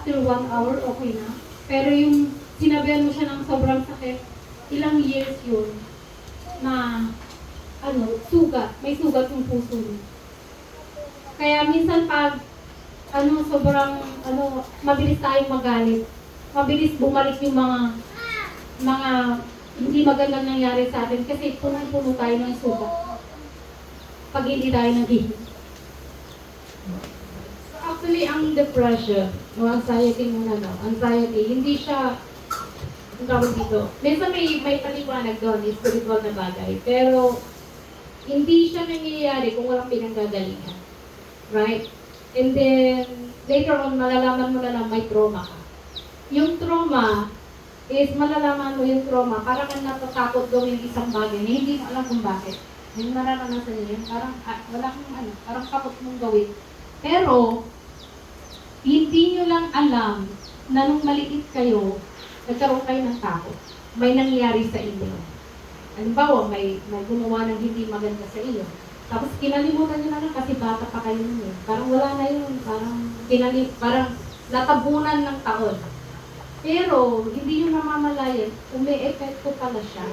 after 1 hour, okay na. Pero yung sinabihan mo siya ng sobrang sakit, ilang years yun na sugat, may sugat yung puso niya. Kaya minsan pag sobrang mabilis tayong magalit, mabilis bumalik yung mga hindi magandang nangyari sa atin kasi punong-puno tayo ng sugat pag hindi tayo naghihingi. Actually, ang depression, o anxiety muna, no? Anxiety, hindi siya, ang tawag dito, minsan may paliwanag doon, spiritual na bagay, pero hindi siya nangyayari kung walang pinanggagalingan. Right? And then, later on, malalaman mo na lang may trauma ka. Yung trauma is malalaman mo yung trauma, parang kang natatakot gawin isang bagay na hindi mo alam kung bakit. Yung nararanasan niyo yun, parang wala kang parang takot mong gawin. Pero, hindi nyo lang alam na nung maliit kayo, nagkaroon kayo ng takot. May nangyari sa inyo. Halimbawa, may gumawa ng hindi maganda sa iyo. Tapos kinalimutan nyo na lang kasi bata pa kayo nun eh. Parang wala na yun. Parang natabunan ng taon. Pero, hindi nyo namamalayan, umi-epekto pala siya